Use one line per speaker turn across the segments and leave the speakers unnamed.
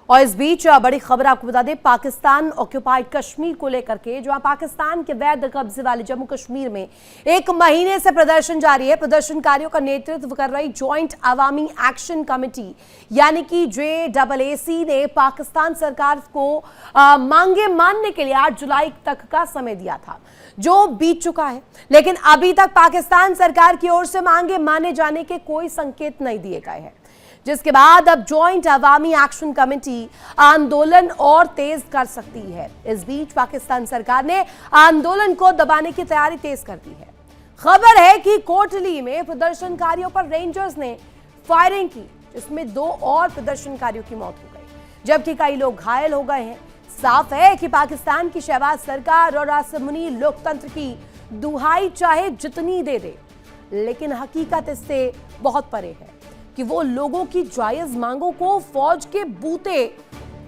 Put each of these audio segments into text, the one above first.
और इस बीच बड़ी खबर आपको बता दें, पाकिस्तान ऑक्यूपाइड कश्मीर को लेकर के, जहां पाकिस्तान के वैध कब्जे वाले जम्मू कश्मीर में 1 महीने से प्रदर्शन जारी है। प्रदर्शनकारियों का नेतृत्व कर रही ज्वाइंट अवामी एक्शन कमेटी यानी कि JAAC ने पाकिस्तान सरकार को मांगे मानने के लिए 8 जुलाई तक का समय दिया था, जो बीत चुका है। लेकिन अभी तक पाकिस्तान सरकार की ओर से मांगे माने जाने के कोई संकेत नहीं दिए गए हैं, जिसके बाद अब ज्वाइंट अवामी एक्शन कमेटी आंदोलन और तेज कर सकती है। इस बीच पाकिस्तान सरकार ने आंदोलन को दबाने की तैयारी तेज कर दी है। खबर है कि कोटली में प्रदर्शनकारियों पर रेंजर्स ने फायरिंग की, जिसमें 2 और प्रदर्शनकारियों की मौत हो गई, जबकि कई लोग घायल हो गए हैं। साफ है कि पाकिस्तान की शहबाज सरकार और आसमानी लोकतंत्र की दुहाई चाहे जितनी दे दे, लेकिन हकीकत इससे बहुत परे है कि वो लोगों की जायज मांगों को फौज के बूते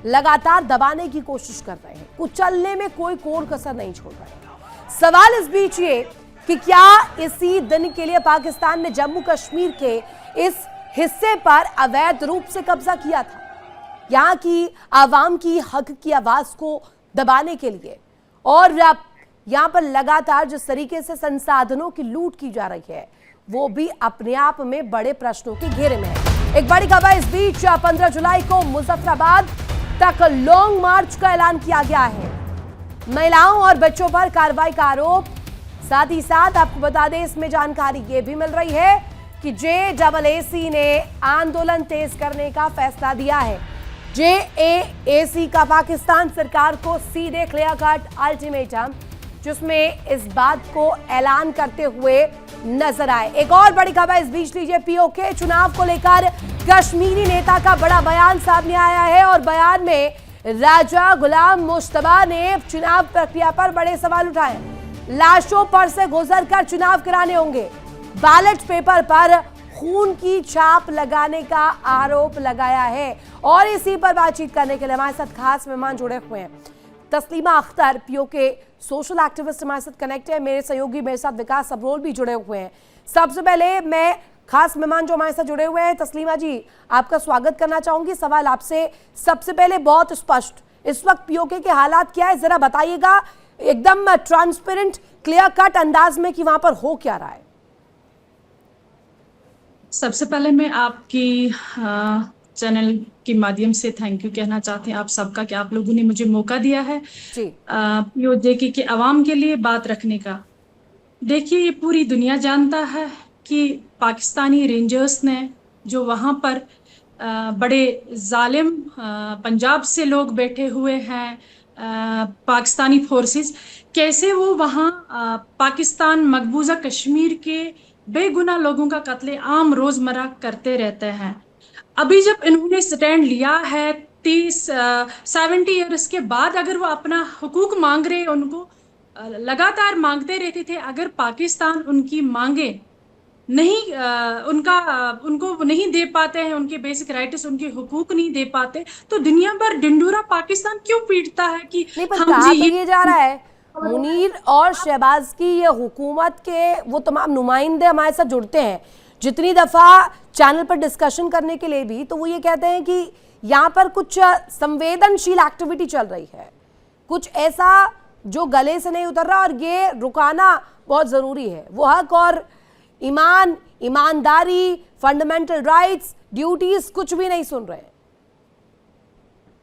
लगातार दबाने की कोशिश कर रहे हैं, कुचलने में कोई कोर कसर नहीं छोड़ रहे। सवाल इस बीच ये कि क्या इसी दिन के लिए पाकिस्तान ने जम्मू कश्मीर के इस हिस्से पर अवैध रूप से कब्जा किया था, यहाँ की आवाम की हक की आवाज को दबाने के लिए, और यहाँ पर लगातार जिस तरीके से संसाधनों की लूट की जा रही है, वो भी अपने आप में बड़े प्रश्नों के घेरे में है। एक बड़ी खबर इस बीच 15 जुलाई को मुजफ्फराबाद तक लॉन्ग मार्च का ऐलान किया गया है। महिलाओं और बच्चों पर कार्रवाई का आरोप। साथ ही साथ आपको बता दें, इसमें जानकारी ये भी मिल रही है कि JAAC ने आंदोलन तेज करने का फैसला दिया है। JAAC का पाकिस्तान सरकार को सीधे क्लियर कट अल्टीमेटम, जिसमें इस बात को ऐलान करते हुए नजर आए। एक और बड़ी खबर इस बीच लीजिए, POK चुनाव को लेकर कश्मीरी नेता का बड़ा बयान सामने आया है, और बयान में राजा गुलाम मुश्तबा ने चुनाव प्रक्रिया पर बड़े सवाल उठाए। लाशों पर से गुजरकर चुनाव कराने होंगे, बैलेट पेपर पर खून की छाप लगाने का आरोप लगाया है। और इसी पर बातचीत करने के लिए हमारे साथ खास मेहमान जुड़े हुए हैं। Taslima Akhtar, POK social activist हमारे साथ कनेक्ट है। मेरे सहयोगी मेरे साथ विकास सबरोल भी जुड़े हुए हैं। सबसे पहले मैं खास मेहमान जो हमारे साथ जुड़े हुए हैं, तस्लीमा जी, आपका स्वागत करना चाहूंगी। सवाल आपसे सबसे पहले बहुत स्पष्ट, इस वक्त POK के हालात क्या है, जरा बताइएगा एकदम ट्रांसपेरेंट क्लियर कट अंदाज में कि वहां पर हो क्या रहा है।
सबसे पहले मैं आपकी चैनल के माध्यम से थैंक यू कहना चाहते हैं आप सबका कि आप लोगों ने मुझे मौका दिया है POK के आवाम के लिए बात रखने का। देखिए, ये पूरी दुनिया जानता है कि पाकिस्तानी रेंजर्स ने जो वहाँ पर बड़े जालिम पंजाब से लोग बैठे हुए हैं, पाकिस्तानी फोर्सेस, कैसे वो वहाँ पाकिस्तान मकबूजा कश्मीर के बेगुनाह लोगों का कत्ले आम रोजमर्रा करते रहते हैं। अभी जब इन्होंने स्टैंड लिया है 70 ईयर्स के बाद, अगर वो अपना हुकूक मांग रहे, उनको लगातार मांगते रहते थे, अगर पाकिस्तान उनकी मांगे नहीं उनको नहीं दे पाते हैं, उनके बेसिक राइट्स, उनके हुकूक नहीं दे पाते, तो दुनिया भर डिंडोरा पाकिस्तान क्यों पीटता है कि
हम ये जा रहा है। मुनीर और शहबाज की ये हुकूमत के वो तमाम नुमाइंदे हमारे साथ जुड़ते हैं जितनी दफा चैनल पर डिस्कशन करने के लिए भी, तो वो ये कहते हैं कि यहाँ पर कुछ संवेदनशील एक्टिविटी चल रही है, कुछ ऐसा जो गले से नहीं उतर रहा, और ये रुकाना बहुत जरूरी है। वो हक और ईमान, ईमानदारी, फंडामेंटल राइट्स, ड्यूटीज कुछ भी नहीं सुन रहे।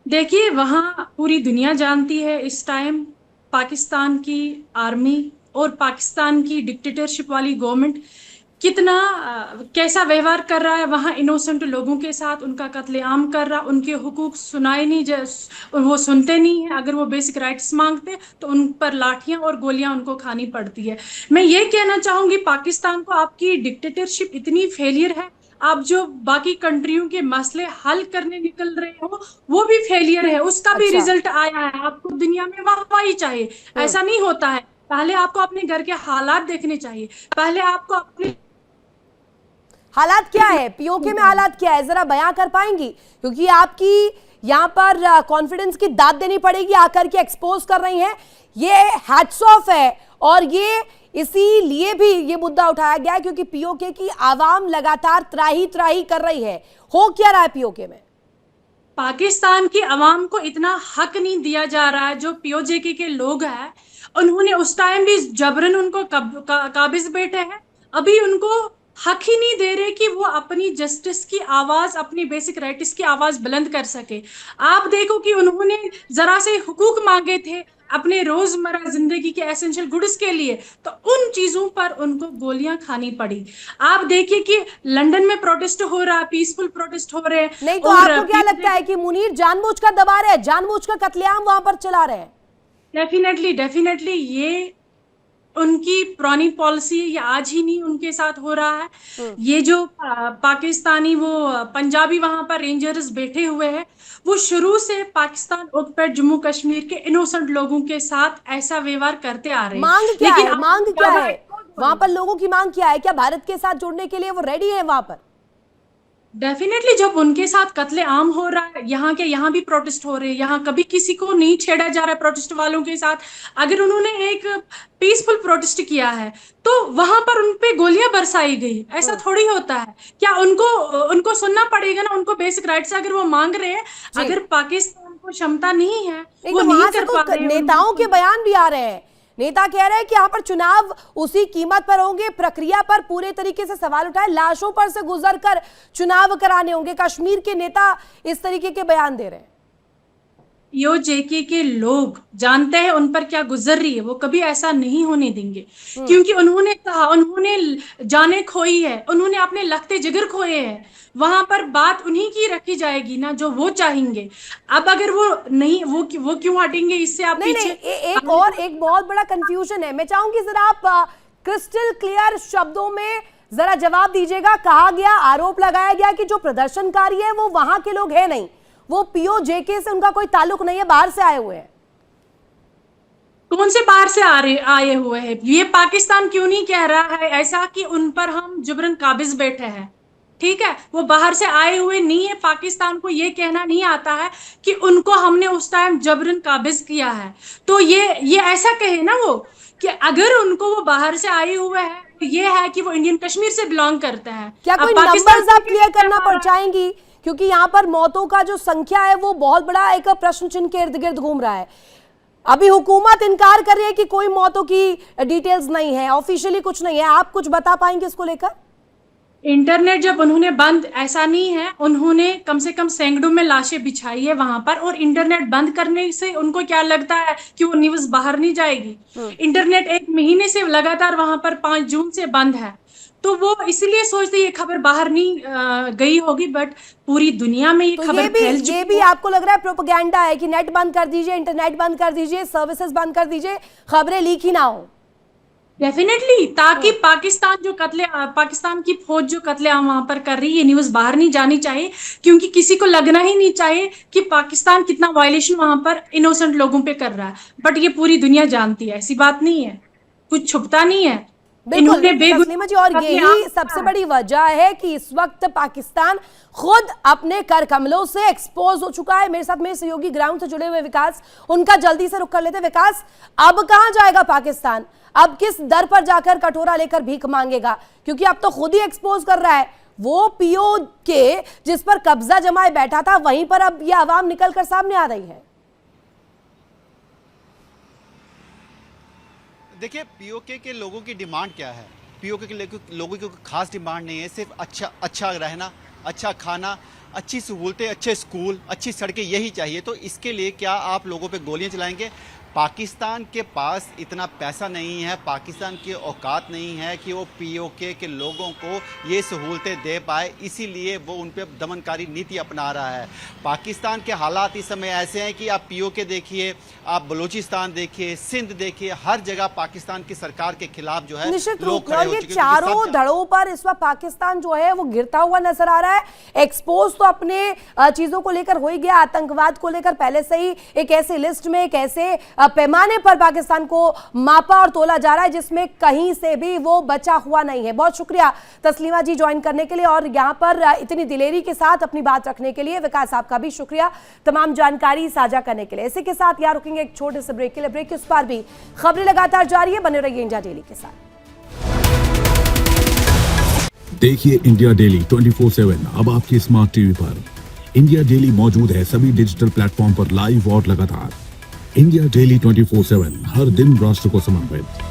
देखिए, वहाँ पूरी दुनिया जानती है इस टाइम पाकिस्तान की आर्मी और पाकिस्तान की डिक्टेटरशिप वाली गवर्नमेंट कितना कैसा व्यवहार कर रहा है वहाँ इनोसेंट लोगों के साथ, उनका कत्लेआम कर रहा, उनके हुकूक सुनाए नहीं, वो सुनते नहीं है। अगर वो बेसिक राइट्स मांगते तो उन पर लाठियां और गोलियां उनको खानी पड़ती है। मैं ये कहना चाहूंगी, पाकिस्तान को आपकी डिक्टेटरशिप इतनी फेलियर है, आप जो बाकी कंट्रियों के मसले हल करने निकल रहे हो वो भी फेलियर है, उसका भी रिजल्ट आया है। आपको दुनिया में वाहवाही चाहिए, ऐसा नहीं होता है। पहले आपको अपने घर के हालात देखने चाहिए, पहले आपको अपने
हालात क्या है, POK में हालात क्या है, जरा बयां कर पाएंगी? क्योंकि आपकी यहाँ पर कॉन्फिडेंस की दाद देनी पड़ेगी, आकर के एक्सपोज कर रही हैं, ये हैट्स ऑफ है। और ये इसीलिए भी ये मुद्दा उठाया गया क्योंकि POK की आवाम लगातार त्राही त्राही कर रही है। हो क्या रहा है POK में?
पाकिस्तान की आवाम को इतना हक नहीं दिया जा रहा है। जो पीओजेके के लोग हैं, उन्होंने उस टाइम भी जबरन उनको काबिज बैठे हैं, अभी उनको हक ही नहीं दे रहे कि वो अपनी जस्टिस की आवाज, अपनी बेसिक राइट्स की आवाज बुलंद कर सके। आप देखो कि उन्होंने जरा से हुकूक मांगे थे अपने रोजमर्रा जिंदगी के एसेंशियल गुड्स के लिए, तो उन चीजों पर उनको गोलियां खानी पड़ी। आप देखिए कि लंदन में प्रोटेस्ट हो रहा है, पीसफुल प्रोटेस्ट हो रहे हैं।
नहीं तो आपको क्या लगता है कि मुनीर जानबूझकर दबा रहे हैं, जानबूझकर कत्लेआम वहां पर चला रहे हैं?
डेफिनेटली ये उनकी पुरानी पॉलिसी, ये आज ही नहीं उनके साथ हो रहा है। ये जो पाकिस्तानी वो पंजाबी वहां पर रेंजर्स बैठे हुए हैं, वो शुरू से पाकिस्तान ऑक्युपाइड जम्मू कश्मीर के इनोसेंट लोगों के साथ ऐसा व्यवहार करते आ रहे हैं।
मांग क्या है? मांग क्या है
वहां
वहां पर लोगों की? मांग क्या है? क्या भारत के साथ जुड़ने के लिए वो रेडी है वहां पर?
डेफिनेटली जब उनके साथ कत्ले आम हो रहा है, यहाँ भी प्रोटेस्ट हो रहे हैं, यहाँ कभी किसी को नहीं छेड़ा जा रहा है प्रोटेस्ट वालों के साथ। अगर उन्होंने एक पीसफुल प्रोटेस्ट किया है तो वहां पर उनपे गोलियां बरसाई गई, ऐसा थोड़ी होता है। क्या उनको सुनना पड़ेगा ना उनको बेसिक राइट्स अगर वो मांग रहे हैं। अगर पाकिस्तान को क्षमता नहीं है, वो
तो
नहीं कर
तो
पा रहे हैं।
नेताओं के बयान भी आ रहे हैं, नेता कह रहे हैं कि यहाँ पर चुनाव उसी कीमत पर होंगे, प्रक्रिया पर पूरे तरीके से सवाल उठाए, लाशों पर से गुजरकर चुनाव कराने होंगे। कश्मीर के नेता इस तरीके के बयान दे रहे हैं।
पीओजेके के लोग जानते हैं उन पर क्या गुजर रही है, वो कभी ऐसा नहीं होने देंगे। क्योंकि उन्होंने कहा, उन्होंने जाने खोई है, उन्होंने अपने लगते जिगर खोए हैं। वहां पर बात उन्हीं की रखी जाएगी ना जो वो चाहेंगे। अब अगर वो नहीं, वो क्यों हटेंगे इससे? आप
नहीं,
पीछे
एक बहुत बड़ा कंफ्यूजन है। मैं चाहूंगी जरा आप क्रिस्टल क्लियर शब्दों में जरा जवाब दीजिएगा। कहा गया, आरोप लगाया गया कि जो प्रदर्शनकारी है वो वहां के लोग हैं नहीं, वो पीओजेके से उनका कोई ताल्लुक नहीं है, बाहर से आए हुए हैं।
कौन से बाहर से आए हुए हैं? ये पाकिस्तान क्यों नहीं कह रहा है ऐसा कि उन पर हम जबरन काबिज बैठे हैं? ठीक है, वो बाहर से आए हुए नहीं है। पाकिस्तान को ये कहना नहीं आता है कि उनको हमने उस टाइम जबरन काबिज किया है। तो ये ऐसा कहे ना वो कि अगर उनको वो बाहर से आए हुए हैं, तो ये है कि वो इंडियन कश्मीर से बिलोंग करते हैं।
क्या कोई नंबर्स आप क्लियर करना पड़ चाहेंगी? क्योंकि यहाँ पर मौतों का जो संख्या है वो बहुत बड़ा एक प्रश्न चिन्ह के इर्द गिर्द घूम रहा है। अभी हुकूमत इनकार कर रही है कि कोई मौतों की डिटेल्स नहीं है, ऑफिशियली कुछ नहीं है। आप कुछ बता पाएंगे इसको लेकर?
इंटरनेट जब उन्होंने बंद, ऐसा नहीं है, उन्होंने कम से कम सैकड़ों में लाशें बिछाई है वहां पर। और इंटरनेट बंद करने से उनको क्या लगता है कि वो न्यूज बाहर नहीं जाएगी? इंटरनेट 1 महीने से लगातार वहां पर 5 जून से बंद है, तो वो इसलिए सोचते ये खबर बाहर नहीं गई होगी। बट पूरी दुनिया में ये खबर फैल चुकी है।
ये भी आपको लग रहा है प्रोपेगेंडा है कि नेट बंद कर दीजिए, इंटरनेट बंद कर दीजिए, सर्विसेज बंद कर दीजिए, खबरें लीक ही ना हो?
डेफिनेटली, ताकि पाकिस्तान की फौज जो कत्लेआम वहां पर कर रही है, ये न्यूज बाहर नहीं जानी चाहिए। क्योंकि किसी को लगना ही नहीं चाहिए कि पाकिस्तान कितना वायलेशन वहां पर इनोसेंट लोगों पे कर रहा है। बट ये पूरी दुनिया जानती है, ऐसी बात नहीं है, कुछ छुपता नहीं है।
तस्लीमा जी, और यही सबसे बड़ी वजह है कि इस वक्त पाकिस्तान खुद अपने कर कमलों से एक्सपोज हो चुका है। मेरे साथ मेरे सहयोगी ग्राउंड से जुड़े हुए विकास, उनका जल्दी से रुख कर लेते। विकास, अब कहां जाएगा पाकिस्तान? अब किस दर पर जाकर कटोरा लेकर भीख मांगेगा? क्योंकि अब तो खुद ही एक्सपोज कर रहा है। वो पीओ के जिस पर कब्जा जमाए बैठा था, वहीं पर अब यह आवाम निकलकर सामने आ रही है।
देखिए, पीओके के लोगों की डिमांड क्या है? पीओके के लोगों की खास डिमांड नहीं है, सिर्फ अच्छा रहना, अच्छा खाना, अच्छी सहूलतें, अच्छे स्कूल, अच्छी सड़कें, यही चाहिए। तो इसके लिए क्या आप लोगों पे गोलियां चलाएंगे? पाकिस्तान के पास इतना पैसा नहीं है, पाकिस्तान की औकात नहीं है कि वो पीओके के लोगों को ये सहूलतें दे पाए, इसीलिए वो उन पर दमनकारी नीति अपना रहा है। पाकिस्तान के हालात इस समय ऐसे हैं कि आप पीओके देखिए, आप बलूचिस्तान देखिए, सिंध देखिए, हर जगह पाकिस्तान की सरकार के खिलाफ जो है लोग खड़े हो चुके हैं।
चारों धड़ों पर इस वक्त पाकिस्तान जो है वो गिरता हुआ नजर आ रहा है। एक्सपोज तो अपने चीजों को लेकर हो ही गया, आतंकवाद को लेकर पहले से ही एक ऐसे लिस्ट में, एक ऐसे पैमाने पर पाकिस्तान को मापा और तोला जा रहा है जिसमें कहीं से भी वो बचा हुआ नहीं है। बहुत शुक्रिया तस्लीमा जी ज्वाइन करने के लिए और यहां पर इतनी दिलेरी के साथ अपनी बात रखने के लिए। विकास, आपका भी शुक्रिया तमाम जानकारी साझा करने के लिए। इसी के साथ यहाँ रुकेंगे एक छोटे से ब्रेक के लिए। ब्रेक के उस पार भी खबरें लगातार जारी है, बने रहिए इंडिया डेली के साथ।
देखिए इंडिया डेली 24/7 अब आपकी स्मार्ट टीवी पर। इंडिया डेली मौजूद है सभी डिजिटल प्लेटफॉर्म पर लाइव और लगातार। इंडिया डेली 24/7 हर दिन राष्ट्र को समर्पित।